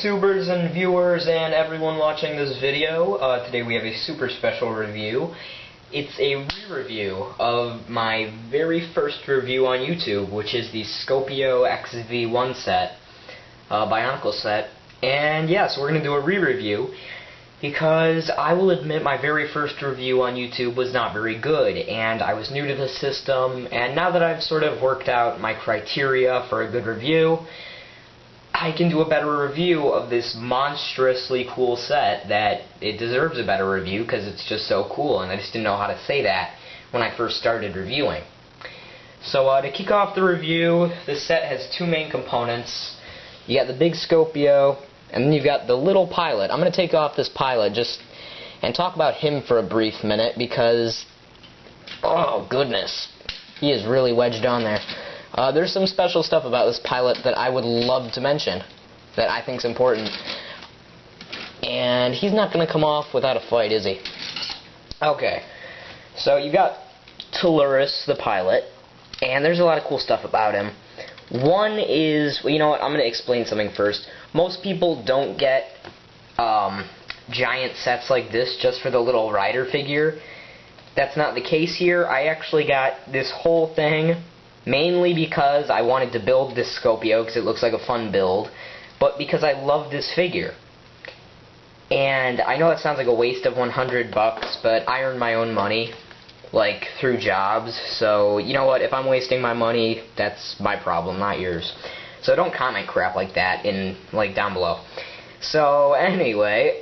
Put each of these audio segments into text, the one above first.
YouTubers and viewers and everyone watching this video. Today we have a super special review. It's a re-review of my very first review on YouTube, which is the Skopio XV-1 set, Bionicle set. And yeah, so we're going to do a re-review because I will admit my very first review on YouTube was not very good, and I was new to the system, and now that I've sort of worked out my criteria for a good review, I can do a better review of this monstrously cool set that it deserves a better review because it's just so cool, and I just didn't know how to say that when I first started reviewing. So to kick off the review, this set has two main components. You got the big Skopio, and then you've got the little pilot. I'm going to take off this pilot and talk about him for a brief minute because, oh goodness, he is really wedged on there. There's some special stuff about this pilot that I would love to mention that I think is important. And he's not going to come off without a fight, is he? Okay, so you got Tellurus, the pilot, and there's a lot of cool stuff about him. One is, well, you know what, I'm going to explain something first. Most people don't get giant sets like this just for the little rider figure. That's not the case here. I actually got this whole thing mainly because I wanted to build this Skopio because it looks like a fun build, but because I love this figure. And I know that sounds like a waste of $100, but I earn my own money, like, through jobs, so you know what, if I'm wasting my money, that's my problem, not yours. So don't comment crap like that in, like, down below. So anyway,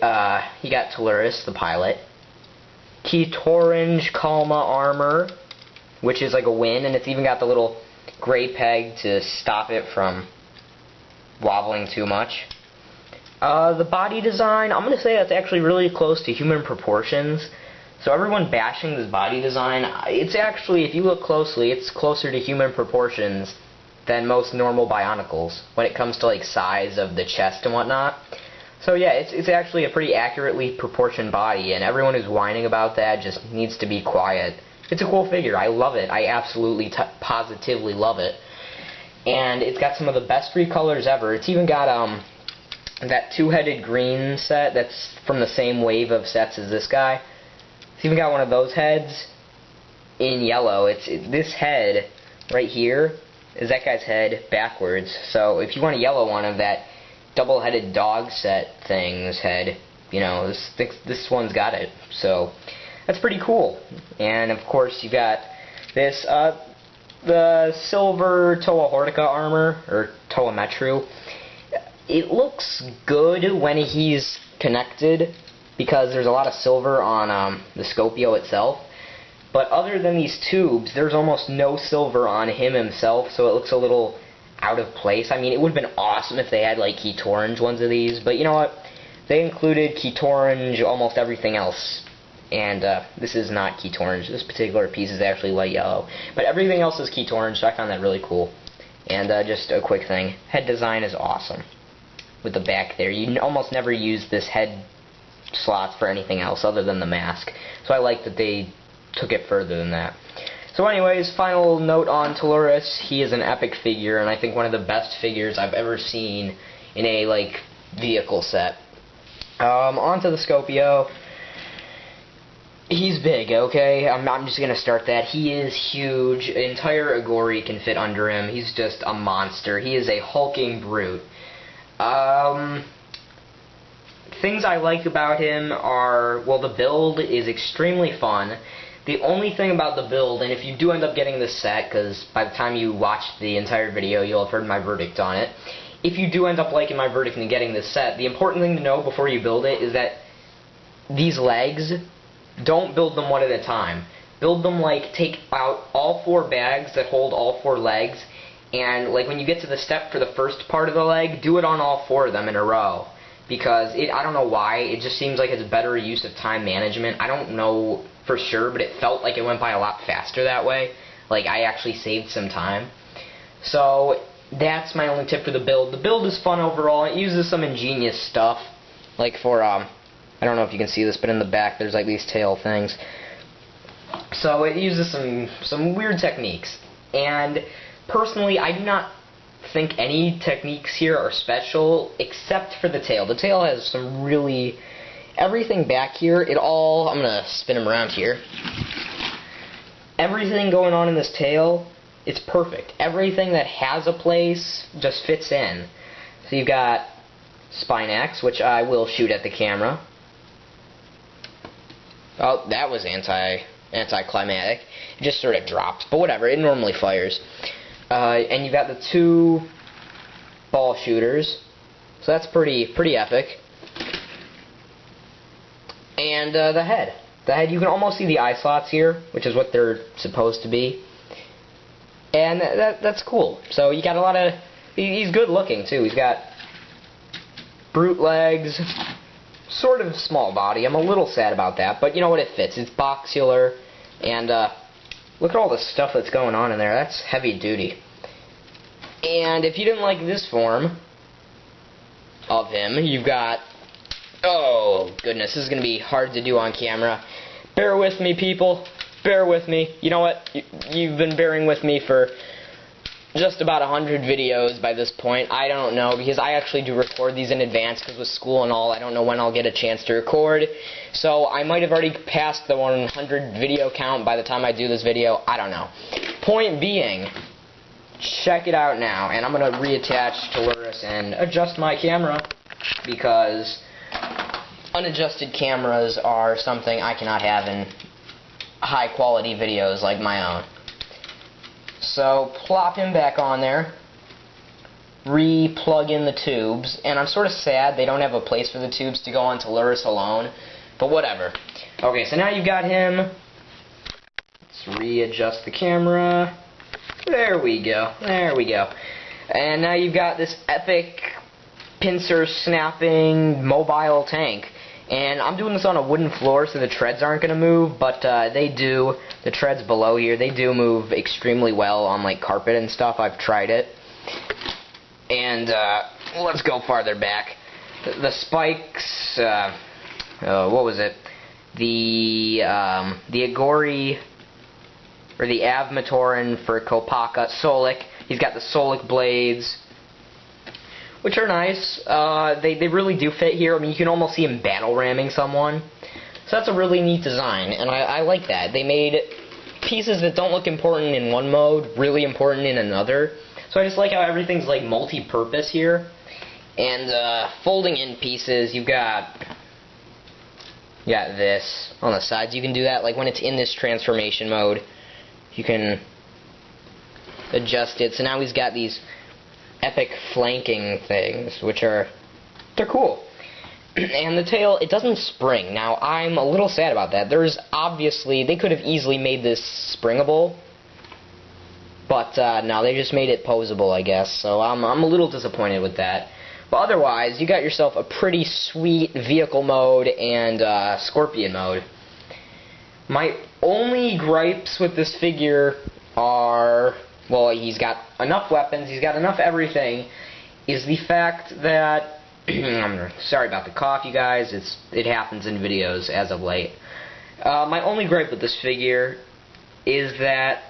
you got Tellurus, the pilot, Keytorange Kalma armor, which is like a win, and it's even got the little gray peg to stop it from wobbling too much. The body design, I'm going to say that's actually really close to human proportions. So everyone bashing this body design, it's actually, if you look closely, it's closer to human proportions than most normal Bionicles when it comes to like size of the chest and whatnot. So yeah, it's actually a pretty accurately proportioned body, and everyone who's whining about that just needs to be quiet. It's a cool figure. I love it. I absolutely, positively love it. And it's got some of the best recolors ever. It's even got that two-headed green set that's from the same wave of sets as this guy. It's even got one of those heads in yellow. This head right here is that guy's head backwards. So if you want a yellow one of that double-headed dog set thing's head, you know, this one's got it. So that's pretty cool. And of course you got this, the silver Toa Hortica armor, or Toa Metru. It looks good when he's connected because there's a lot of silver on the Skopio itself. But other than these tubes, there's almost no silver on him himself, so it looks a little out of place. I mean, it would have been awesome if they had like Keytorange ones of these, but you know what? They included Keytorange almost everything else. And this is not Keytorange. This particular piece is actually light yellow. But everything else is Keytorange, so I found that really cool. And just a quick thing. Head design is awesome. With the back there. You almost never use this head slots for anything else other than the mask. So I like that they took it further than that. So anyways, final note on Tellurus. He is an epic figure, and I think one of the best figures I've ever seen in a, like, vehicle set. On to the Skopio. He's big, okay? I'm just gonna start that. He is huge. An entire Agori can fit under him. He's just a monster. He is a hulking brute. Things I like about him are, well, the build is extremely fun. The only thing about the build, and if you do end up getting this set, because by the time you watch the entire video, you'll have heard my verdict on it. If you do end up liking my verdict and getting this set, the important thing to know before you build it is that these legs, don't build them one at a time. Build them like, take out all 4 bags that hold all 4 legs, and like when you get to the step for the first part of the leg, do it on all 4 of them in a row. Because I don't know why, it just seems like it's better use of time management. I don't know for sure, but it felt like it went by a lot faster that way. Like I actually saved some time. So that's my only tip for the build. The build is fun overall. It uses some ingenious stuff. Like for, I don't know if you can see this, but in the back there's like these tail things. So it uses some weird techniques. And personally, I do not think any techniques here are special except for the tail. The tail has some really... Everything back here, it all... I'm going to spin him around here. Everything going on in this tail, it's perfect. Everything that has a place just fits in. So you've got Spine X, which I will shoot at the camera. Oh, that was anticlimactic. It just sort of dropped, but whatever, it normally fires. And you've got the 2 ball shooters, so that's pretty epic. And the head. The head, you can almost see the eye slots here, which is what they're supposed to be. And that's cool. So you got a lot of... He's good looking, too. He's got brute legs, sort of small body. I'm a little sad about that, but you know what, it fits. It's boxular, and look at all the stuff that's going on in there. That's heavy duty. And if you didn't like this form of him, you've got... Oh, goodness, this is going to be hard to do on camera. Bear with me, people. Bear with me. You know what? You've been bearing with me for just about 100 videos by this point. I don't know, because I actually do record these in advance, because with school and all, I don't know when I'll get a chance to record. So I might have already passed the 100 video count by the time I do this video. I don't know. Point being, check it out now. And I'm going to reattach Tellurus and adjust my camera, because unadjusted cameras are something I cannot have in high quality videos like my own. So plop him back on there, re-plug in the tubes, and I'm sort of sad they don't have a place for the tubes to go on Tellurus alone, but whatever. Okay, so now you've got him. Let's readjust the camera. There we go, there we go. And now you've got this epic pincer snapping mobile tank. And I'm doing this on a wooden floor, so the treads aren't going to move, but they do. The treads below here, they do move extremely well on like carpet and stuff. I've tried it. And let's go farther back. The spikes, what was it? The Agori, or the Avmatoran for Kopaka, Solik. He's got the Solik blades, which are nice. They really do fit here. I mean, you can almost see him battle ramming someone. So that's a really neat design, and I like that. They made pieces that don't look important in one mode really important in another. So I just like how everything's like multi-purpose here. And folding in pieces, you've got this on the sides. You can do that like when it's in this transformation mode. You can adjust it. So now he's got these epic flanking things, which they're cool. And the tail, it doesn't spring. Now, I'm a little sad about that. There's obviously, they could have easily made this springable, but no, they just made it posable, I guess. So I'm a little disappointed with that. But otherwise, you got yourself a pretty sweet vehicle mode and scorpion mode. My only gripes with this figure are, well, he's got enough weapons, he's got enough everything, is the fact that, sorry about the cough, you guys, it happens in videos as of late. My only gripe with this figure is that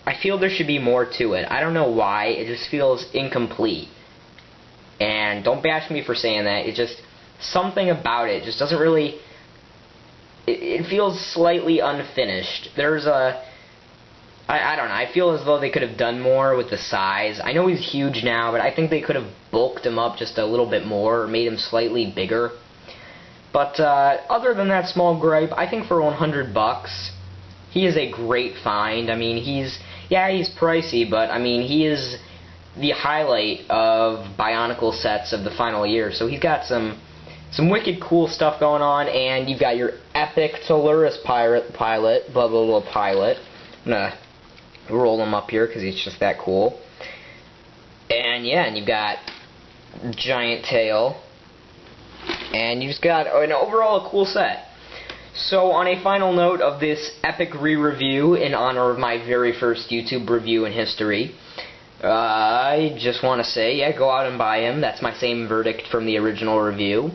I feel there should be more to it. I don't know why, it just feels incomplete. And don't bash me for saying that, it's just something about it just doesn't really, it feels slightly unfinished. There's I don't know, I feel as though they could have done more with the size. I know he's huge now, but I think they could have bulked him up just a little bit more, or made him slightly bigger. But other than that small gripe, I think for $100, he is a great find. I mean, he's pricey, but I mean, he is the highlight of Bionicle sets of the final year. So he's got some wicked cool stuff going on, and you've got your epic Tellurus pilot, blah blah blah pilot. I'm gonna roll him up here because he's just that cool. And yeah, and you've got giant tail, and you just got an overall a cool set. So on a final note of this epic re-review in honor of my very first YouTube review in history, I just want to say, yeah, go out and buy him. That's my same verdict from the original review.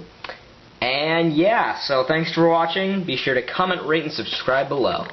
And yeah, so thanks for watching. Be sure to comment, rate, and subscribe below.